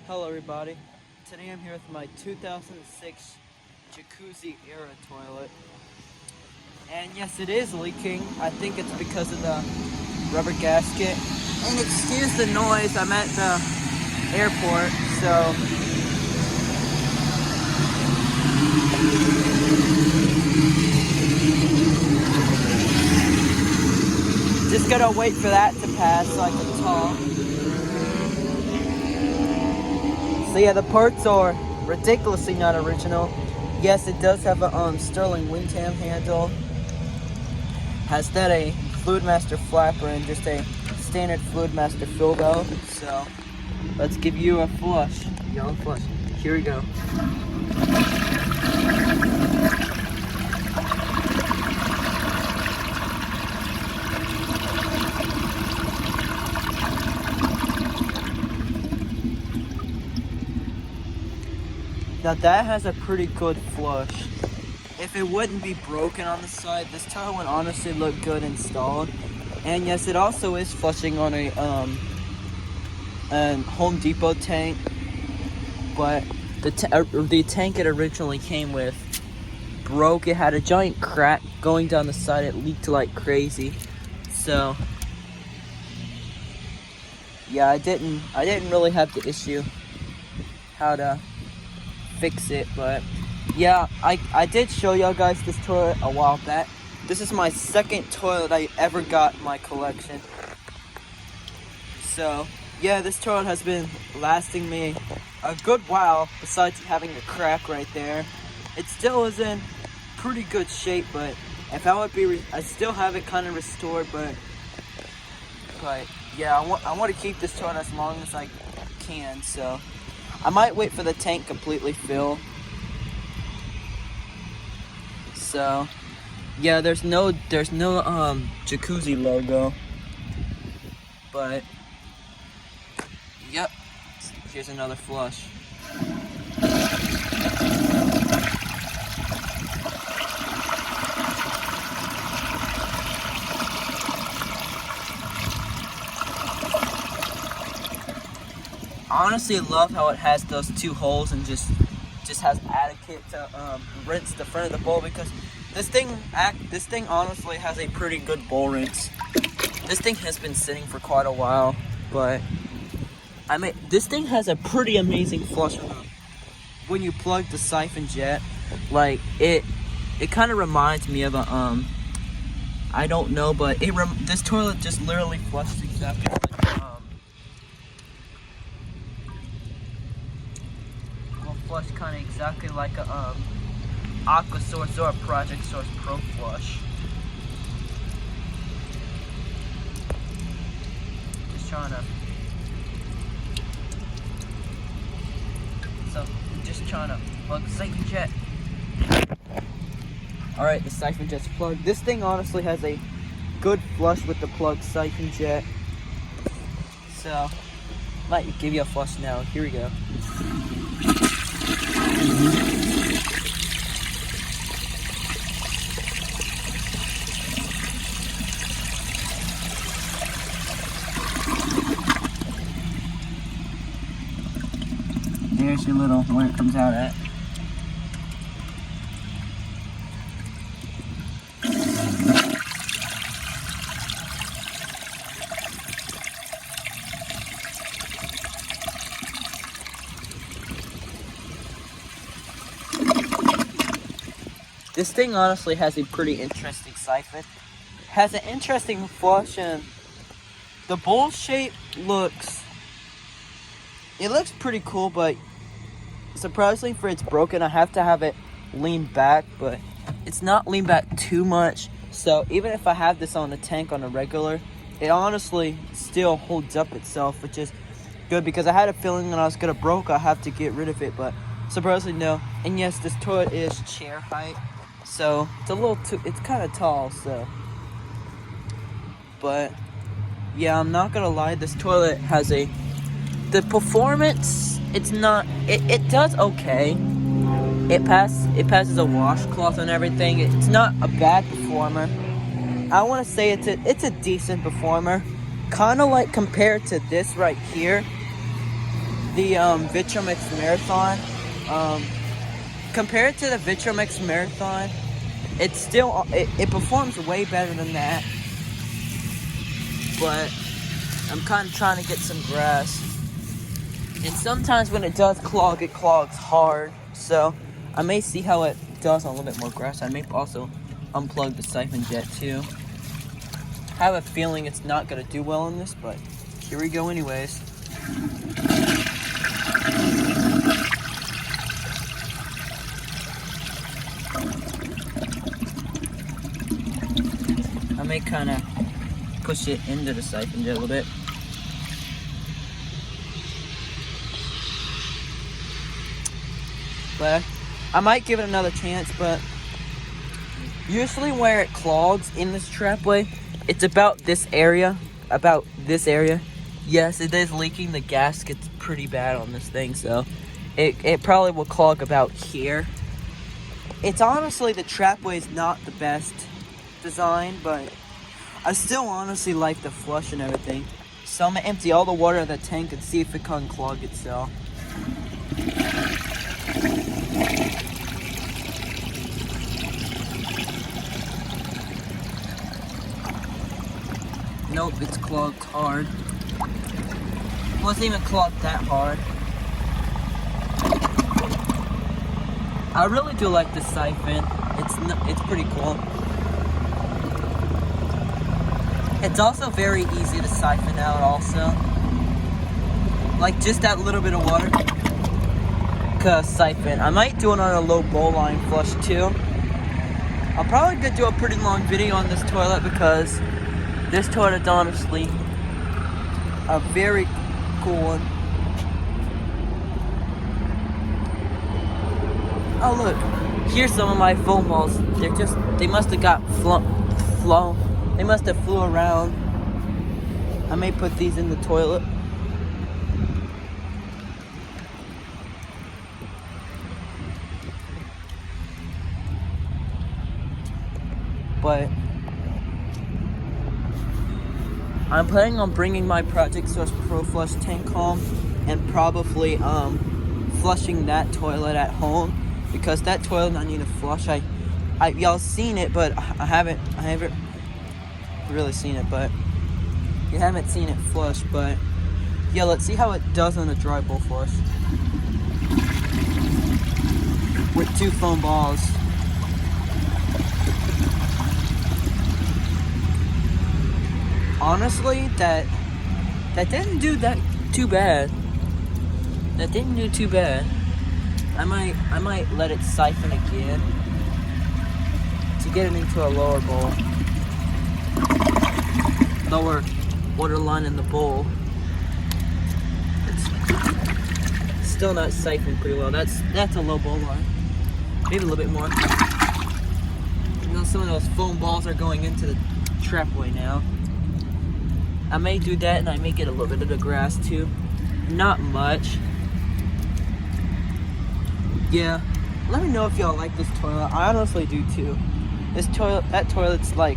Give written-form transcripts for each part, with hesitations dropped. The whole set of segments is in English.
Hello everybody, today I'm here with my 2006 jacuzzi era toilet, and yes, it is leaking. I think it's because of the rubber gasket, and excuse the noise, I'm at the airport, so just gotta wait for that to pass so I can talk. So yeah, the parts are ridiculously not original. Yes, it does have a Sterling Windham handle. Has that a Fluidmaster flapper and just a standard Fluidmaster fill valve. So let's give you a flush, yellow flush. Here we go. Now that has a pretty good flush. If it wouldn't be broken on the side, this toilet would honestly look good installed. And yes, it also is flushing on a Home Depot tank, but the tank it originally came with broke. It had a giant crack going down the side. It leaked like crazy. So yeah, I didn't really have the issue how to fix it, but yeah, I did show y'all guys this toilet a while back. This is my second toilet I ever got in my collection. So yeah, this toilet has been lasting me a good while, besides having a crack right there. It still is in pretty good shape, but if I would be, I still have it kind of restored, but yeah, I want to keep this toilet as long as I can, so I might wait for the tank completely fill. So yeah, there's no jacuzzi logo, but yep, here's another flush. I honestly love how it has those two holes and just has adequate to rinse the front of the bowl, because this thing honestly has a pretty good bowl rinse. This thing has been sitting for quite a while, but I mean, this thing has a pretty amazing flush when you plug the siphon jet. Like it kind of reminds me of a I don't know, but this toilet just literally flushes exactly like flush kind of exactly like a Aqua Source or a Project Source Pro Flush. Just trying to plug the siphon jet. Alright, the siphon jet's plugged. This thing honestly has a good flush with the plugged siphon jet. So, might give you a flush now. Here we go. There's your little, where it comes out at. This thing honestly has a pretty interesting siphon. Has an interesting flush, and the bowl shape looks pretty cool, but surprisingly for it's broken, I have to have it lean back, but it's not lean back too much. So even if I have this on the tank on a regular, it honestly still holds up itself, which is good, because I had a feeling when I was gonna broke, I have to get rid of it, but surprisingly no. And yes, this toilet is chair height, so it's kind of tall, so. But yeah, I'm not gonna lie, this toilet has the performance, it does okay. It passes a washcloth and everything. It's not a bad performer. I want to say it's a decent performer. Kind of like compared to this right here. the Vitromix Marathon. Compared to the Vitromix Marathon, it's still it performs way better than that. But I'm kind of trying to get some grass. And sometimes when it does clog, it clogs hard. So I may see how it does on a little bit more grass. I may also unplug the siphon jet too. I have a feeling it's not going to do well in this, but here we go anyways. I may kind of push it into the siphon jet a little bit. But I might give it another chance, but usually where it clogs in this trapway, it's about this area. Yes, it is leaking. The gasket's pretty bad on this thing, so it probably will clog about here. It's honestly, the trapway is not the best design, but I still honestly like the flush and everything. So I'm gonna empty all the water in the tank and see if it can unclog itself. Nope, it's clogged hard. It wasn't even clogged that hard. I really do like this siphon. It's pretty cool. It's also very easy to siphon out also. Like just that little bit of water. Siphon. I might do it on a low bowl line flush too. I'm probably gonna do a pretty long video on this toilet because this toilet's honestly a very cool one. Oh look, here's some of my foam balls. They must have got they must have flew around. I may put these in the toilet. But I'm planning on bringing my Project Source Pro Flush tank home and probably flushing that toilet at home because that toilet I need to flush. Y'all seen it, but I haven't really seen it, but you haven't seen it flush. But yeah, let's see how it does on a dry bowl flush with 2 foam balls. Honestly, that didn't do that too bad. That didn't do too bad. I might let it siphon again to get it into a lower bowl. Lower water line in the bowl. It's still not siphoned pretty well. That's a low bowl line. Maybe a little bit more. You know, some of those foam balls are going into the trapway now. I may do that and I may get a little bit of the grass too. Not much. Yeah. Let me know if y'all like this toilet. I honestly do too. That toilet's like,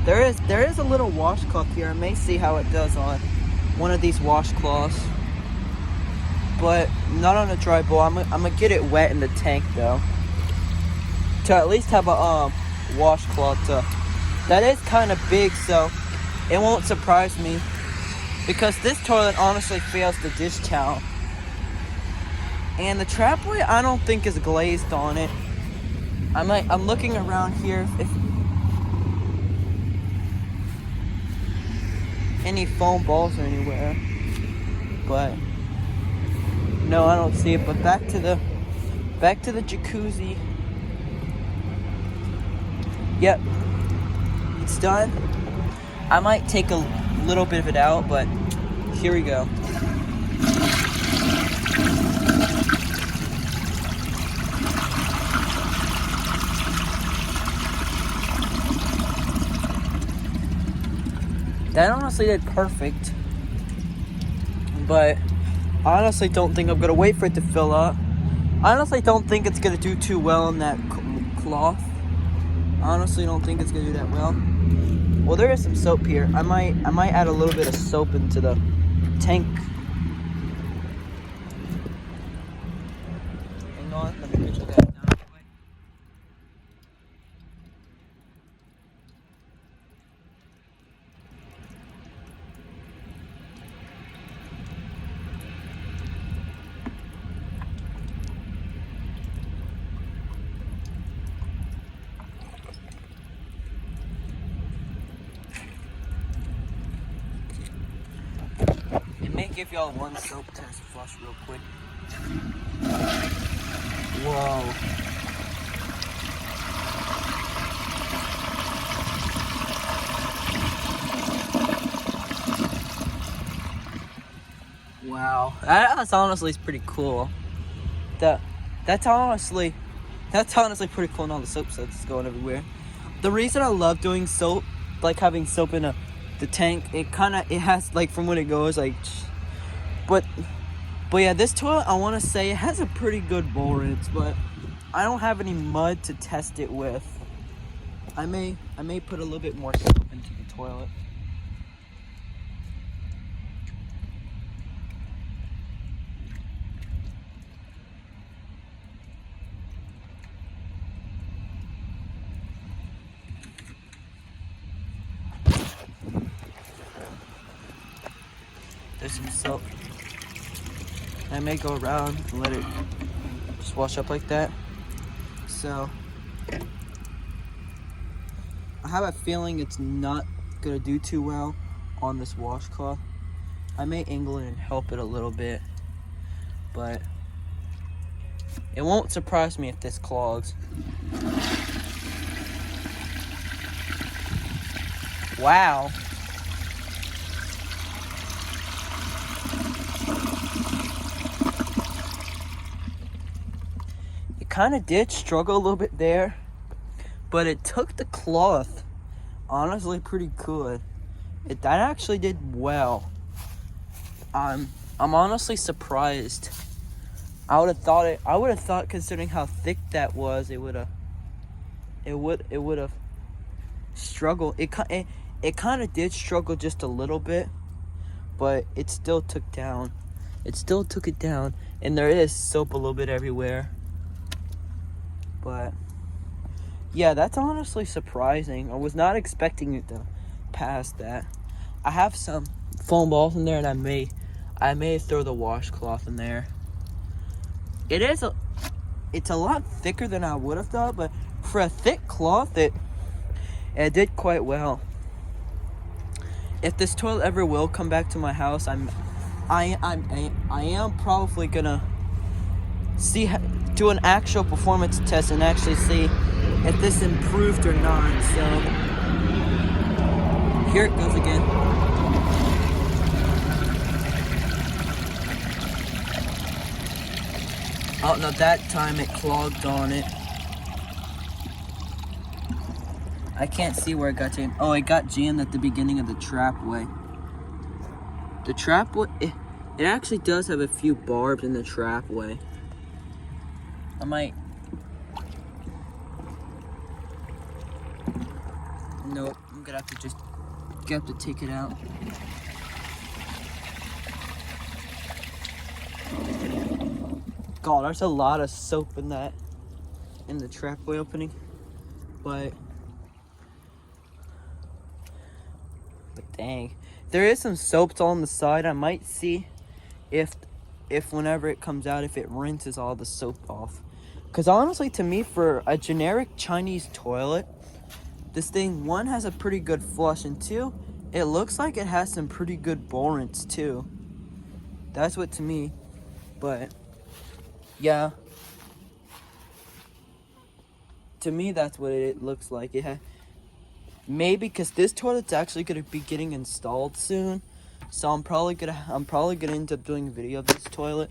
there is a little washcloth here. I may see how it does on one of these washcloths. But not on a dry bowl. I'm gonna get it wet in the tank though. To at least have a washcloth that is kind of big, so it won't surprise me because this toilet honestly fails the dish towel. And the trapway I don't think is glazed on it. I'm looking around here if any foam balls are anywhere. But no, I don't see it. But back to the jacuzzi. Yep. It's done. I might take a little bit of it out, but here we go. That honestly did perfect, but I honestly don't think I'm gonna wait for it to fill up. I honestly don't think it's gonna do too well in that cloth. I honestly don't think it's gonna do that well. Well, there is some soap here. I might add a little bit of soap into the tank give y'all one soap test flush real quick. Whoa. Wow, that's honestly pretty cool. That's honestly pretty cool. And all the soap suds going everywhere. The reason I love doing soap, like having soap in the tank, it has like from when it goes like, but yeah, this toilet I want to say it has a pretty good bowl rinse, but I don't have any mud to test it with. I may put a little bit more soap into the toilet. There's some soap. I may go around and let it just wash up like that. So I have a feeling it's not gonna do too well on this washcloth. I may angle it and help it a little bit, but it won't surprise me if this clogs. Wow. It kind of did struggle a little bit there, but it took the cloth honestly pretty good. That actually did well. I'm honestly surprised. I would have thought considering how thick that was, it would have struggled. It kind of did struggle just a little bit, but it still took it down, and there is soap a little bit everywhere. But yeah, that's honestly surprising. I was not expecting it to pass that. I have some foam balls in there, and I may throw the washcloth in there. It's a lot thicker than I would have thought, but for a thick cloth, it did quite well. If this toilet ever will come back to my house, I am probably gonna do an actual performance test and actually see if this improved or not. So here it goes again. Oh no, that time it clogged on it. I can't see where it got jammed. Oh, it got jammed at the beginning of the trapway. The trapway, it actually does have a few barbs in the trapway. Nope, I'm gonna have to take it out. God, there's a lot of soap in the trapway opening, but dang, there is some soap on the side. I might see if whenever it comes out, if it rinses all the soap off. Because honestly, to me, for a generic Chinese toilet, this thing, one, has a pretty good flush, and two, it looks like it has some pretty good bowl rinse too. That's what to me, but yeah. To me, that's what it looks like. Maybe because this toilet's actually gonna be getting installed soon, so I'm probably gonna end up doing a video of this toilet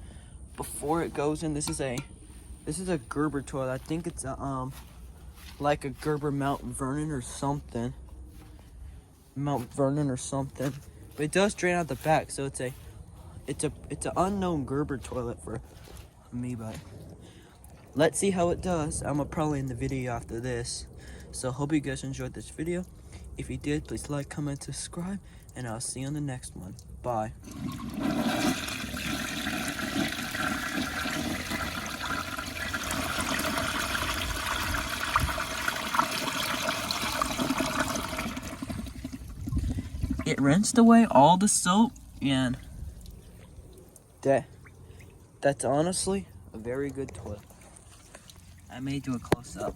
before it goes in. This is a Gerber toilet. I think it's like a Gerber Mount Vernon or something. But it does drain out the back, so it's an unknown Gerber toilet for me, but let's see how it does. I'm probably in the video after this. So hope you guys enjoyed this video. If you did, please like, comment, subscribe, and I'll see you on the next one. Bye. It rinsed away all the soap, and that's honestly a very good toilet. I may do a close-up.